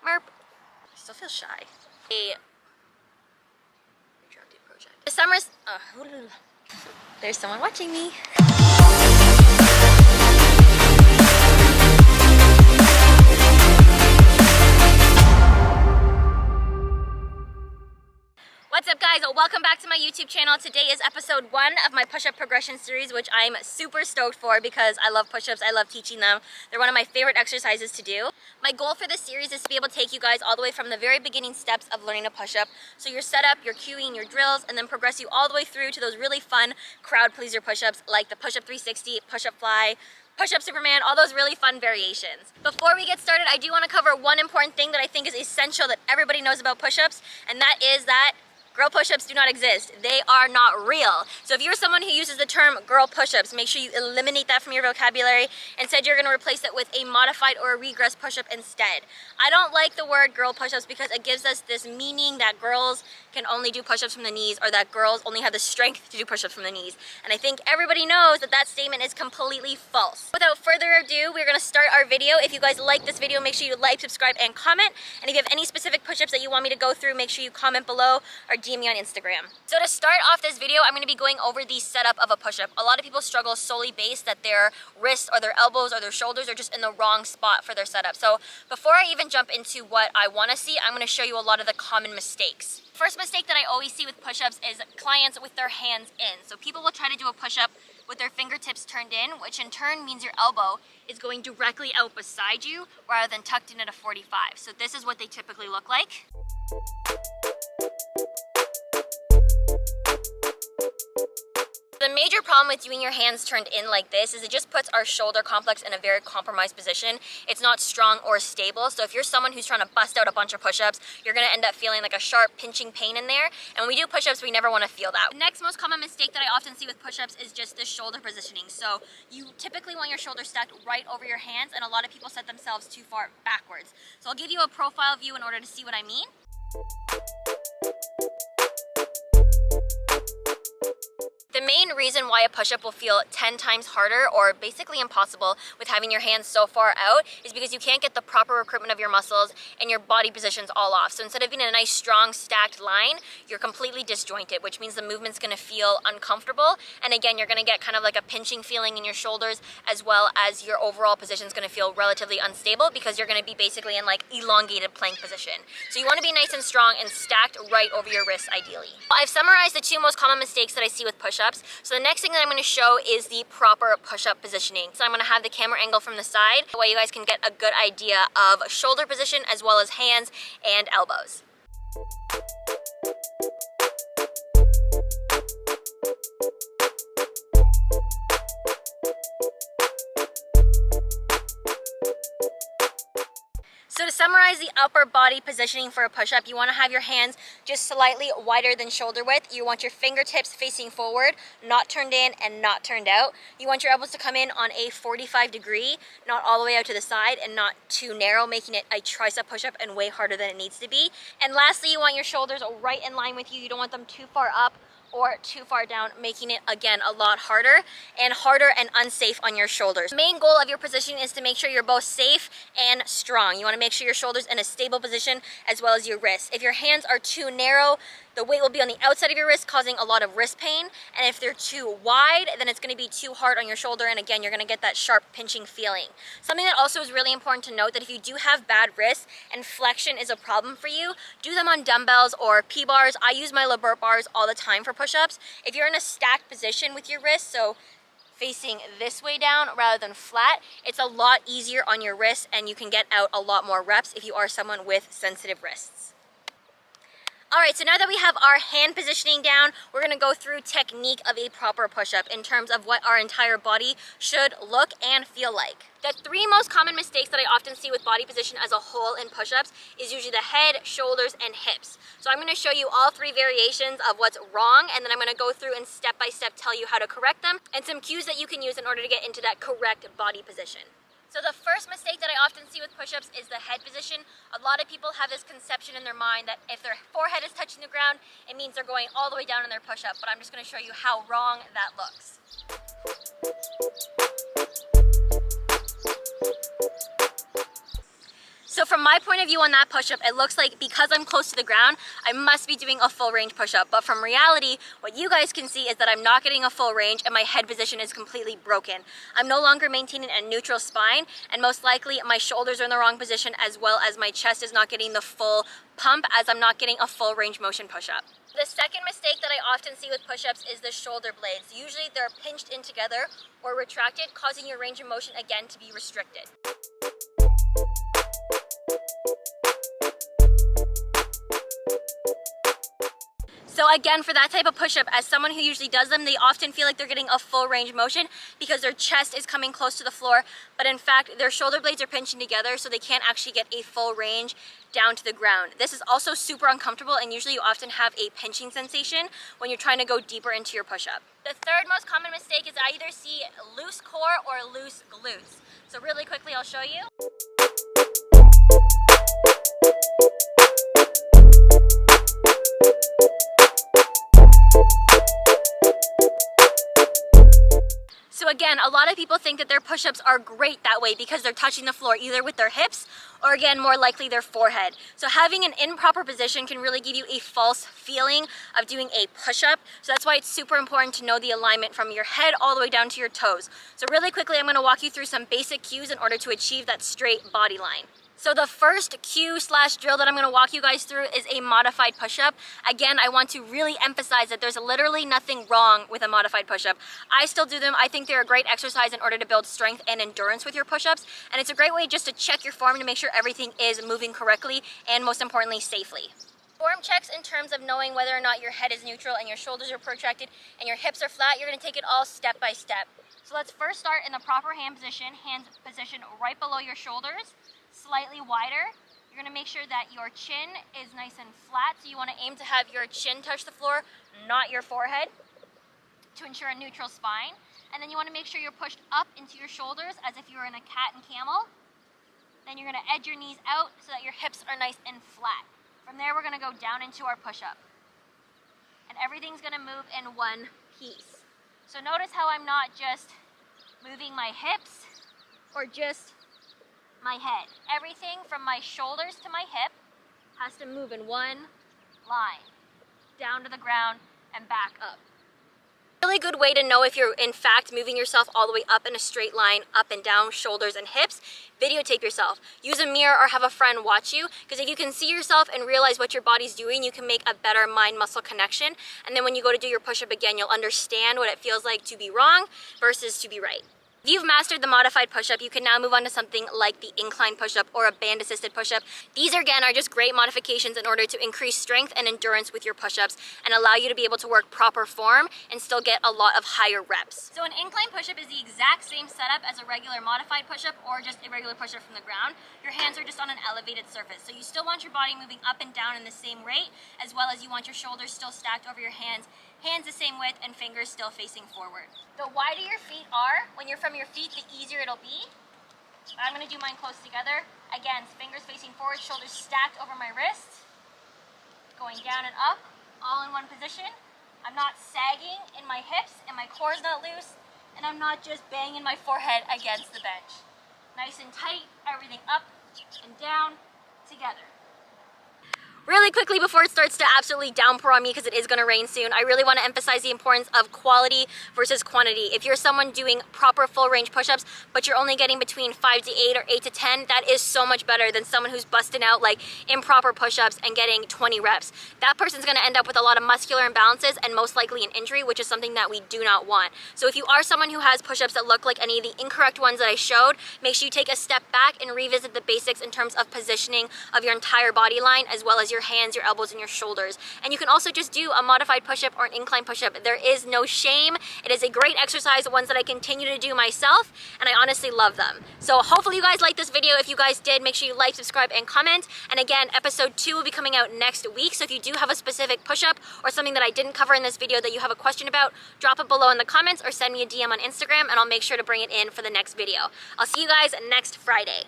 Merp. I still feel shy. The summer's... there's someone watching me. What's up, guys? Welcome back to my YouTube channel. Today is episode 1 of my push-up progression series, which I'm super stoked for because I love push-ups. I love teaching them. They're one of my favorite exercises to do. My goal for this series is to be able to take you guys all the way from the very beginning steps of learning a push-up. So your setup, your cueing, your drills, and then progress you all the way through to those really fun crowd pleaser push-ups like the push-up 360, push-up fly, push-up Superman, all those really fun variations. Before we get started, I do want to cover one important thing that I think is essential that everybody knows about push-ups, and that is that girl push-ups do not exist. They are not real. So if you're someone who uses the term girl push-ups, make sure you eliminate that from your vocabulary. Instead, you're gonna replace it with a modified or a regress push-up instead. I don't like the word girl push-ups because it gives us this meaning that girls can only do push-ups from the knees, or that girls only have the strength to do push-ups from the knees. And I think everybody knows that that statement is completely false. Without further ado, we're gonna start our video. If you guys like this video, make sure you like, subscribe, and comment. And if you have any specific push-ups that you want me to go through, make sure you comment below or DM me on Instagram. So to start off this video, I'm going to be going over the setup of a push-up. A lot of people struggle solely based that their wrists or their elbows or their shoulders are just in the wrong spot for their setup. So before I even jump into what I want to see, I'm going to show you a lot of the common mistakes. First mistake that I always see with push-ups is clients with their hands in. So people will try to do a push-up with their fingertips turned in, which in turn means your elbow is going directly out beside you rather than tucked in at a 45. So this is what they typically look like. The major problem with doing your hands turned in like this is it just puts our shoulder complex in a very compromised position. It's not strong or stable. So if you're someone who's trying to bust out a bunch of push-ups, you're gonna end up feeling like a sharp pinching pain in there. And when we do push-ups, we never wanna feel that. The next most common mistake that I often see with push-ups is just the shoulder positioning. So you typically want your shoulders stacked right over your hands, and a lot of people set themselves too far backwards. So I'll give you a profile view in order to see what I mean. The main reason why a push-up will feel 10 times harder or basically impossible with having your hands so far out is because you can't get the proper recruitment of your muscles and your body positions all off. So instead of being in a nice strong stacked line, you're completely disjointed, which means the movement's gonna feel uncomfortable. And again, you're gonna get kind of like a pinching feeling in your shoulders, as well as your overall position's gonna feel relatively unstable because you're gonna be basically in like elongated plank position. So you wanna be nice and strong and stacked right over your wrists ideally. I've summarized the 2 most common mistakes that I see with push-ups. So the next thing that I'm going to show is the proper push-up positioning. So I'm going to have the camera angle from the side, that way you guys can get a good idea of shoulder position as well as hands and elbows. So to summarize the upper body positioning for a push-up, you want to have your hands just slightly wider than shoulder width. You want your fingertips facing forward, not turned in and not turned out. You want your elbows to come in on a 45 degree, not all the way out to the side and not too narrow, making it a tricep push-up and way harder than it needs to be. And lastly, you want your shoulders right in line with you. You don't want them too far up or too far down, making it again a lot harder and unsafe on your shoulders. The main goal of your positioning is to make sure you're both safe and strong. You want to make sure your shoulders in a stable position as well as your wrists. If your hands are too narrow, the weight will be on the outside of your wrist, causing a lot of wrist pain. And if they're too wide, then it's going to be too hard on your shoulder. And again, you're going to get that sharp pinching feeling. Something that also is really important to note, that if you do have bad wrists and flexion is a problem for you, do them on dumbbells or P-bars. I use my Labert bars all the time for push-ups. If you're in a stacked position with your wrists, so facing this way down rather than flat, it's a lot easier on your wrists and you can get out a lot more reps if you are someone with sensitive wrists. Alright, so now that we have our hand positioning down, we're going to go through technique of a proper push-up in terms of what our entire body should look and feel like. The 3 most common mistakes that I often see with body position as a whole in push-ups is usually the head, shoulders, and hips. So I'm going to show you all 3 variations of what's wrong, and then I'm going to go through and step by step tell you how to correct them and some cues that you can use in order to get into that correct body position. So the first mistake that I often see with push-ups is the head position. A lot of people have this conception in their mind that if their forehead is touching the ground, it means they're going all the way down in their push-up. But I'm just going to show you how wrong that looks. So from my point of view on that push-up, it looks like because I'm close to the ground, I must be doing a full range push-up. But from reality, what you guys can see is that I'm not getting a full range and my head position is completely broken. I'm no longer maintaining a neutral spine, and most likely my shoulders are in the wrong position, as well as my chest is not getting the full pump, as I'm not getting a full range motion push-up. The second mistake that I often see with push-ups is the shoulder blades. Usually they're pinched in together or retracted, causing your range of motion again to be restricted. So again, for that type of push-up, as someone who usually does them, they often feel like they're getting a full range motion because their chest is coming close to the floor, but in fact, their shoulder blades are pinching together, so they can't actually get a full range down to the ground. This is also super uncomfortable, and usually you often have a pinching sensation when you're trying to go deeper into your push-up. The third most common mistake is I either see loose core or loose glutes. So really quickly, I'll show you. So again, a lot of people think that their push-ups are great that way because they're touching the floor either with their hips or, again, more likely their forehead. So having an improper position can really give you a false feeling of doing a push-up. So that's why it's super important to know the alignment from your head all the way down to your toes. So really quickly, I'm going to walk you through some basic cues in order to achieve that straight body line. So the first cue/drill that I'm gonna walk you guys through is a modified push-up. Again, I want to really emphasize that there's literally nothing wrong with a modified push-up. I still do them. I think they're a great exercise in order to build strength and endurance with your push-ups. And it's a great way just to check your form to make sure everything is moving correctly and, most importantly, safely. Form checks in terms of knowing whether or not your head is neutral and your shoulders are protracted and your hips are flat. You're gonna take it all step by step. So let's first start in the proper hand position. Hands positioned right below your shoulders, slightly wider. You're gonna make sure that your chin is nice and flat. So you wanna aim to have your chin touch the floor, not your forehead, to ensure a neutral spine. And then you wanna make sure you're pushed up into your shoulders as if you were in a cat and camel. Then you're gonna edge your knees out so that your hips are nice and flat. From there, we're gonna go down into our push-up. And everything's gonna move in one piece. So notice how I'm not just moving my hips or just my head. Everything from my shoulders to my hip has to move in one line, down to the ground and back up. Really good way to know if you're in fact moving yourself all the way up in a straight line, up and down, shoulders and hips. Videotape yourself. Use a mirror or have a friend watch you, because if you can see yourself and realize what your body's doing, you can make a better mind-muscle connection. And then when you go to do your push-up again, you'll understand what it feels like to be wrong versus to be right. If you've mastered the modified push-up, you can now move on to something like the incline push-up or a band-assisted push-up. These, again, are just great modifications in order to increase strength and endurance with your push-ups and allow you to be able to work proper form and still get a lot of higher reps. So an incline push-up is the exact same setup as a regular modified push-up or just a regular push-up from the ground. Your hands are just on an elevated surface. So you still want your body moving up and down in the same rate, as well as you want your shoulders still stacked over your hands the same width, and fingers still facing forward. The wider your feet are, when you're from your feet, the easier it'll be. I'm gonna do mine close together. Again, fingers facing forward, shoulders stacked over my wrists, going down and up, all in one position. I'm not sagging in my hips, and my core is not loose, and I'm not just banging my forehead against the bench. Nice and tight, everything up and down together. Really quickly, before it starts to absolutely downpour on me because it is going to rain soon, I really want to emphasize the importance of quality versus quantity. If you're someone doing proper full range push-ups, but you're only getting between 5 to 8 or 8 to 10, that is so much better than someone who's busting out like improper push-ups and getting 20 reps. That person's going to end up with a lot of muscular imbalances and most likely an injury, which is something that we do not want. So if you are someone who has push-ups that look like any of the incorrect ones that I showed, make sure you take a step back and revisit the basics in terms of positioning of your entire body line, as well as your hands, your elbows, and your shoulders. And you can also just do a modified push-up or an incline push-up. There is no shame. It is a great exercise, ones that I continue to do myself, and I honestly love them. So hopefully you guys liked this video. If you guys did, make sure you like, subscribe, and comment. And again, episode 2 will be coming out next week. So if you do have a specific push-up or something that I didn't cover in this video that you have a question about, drop it below in the comments or send me a DM on Instagram, and I'll make sure to bring it in for the next video. I'll see you guys next Friday.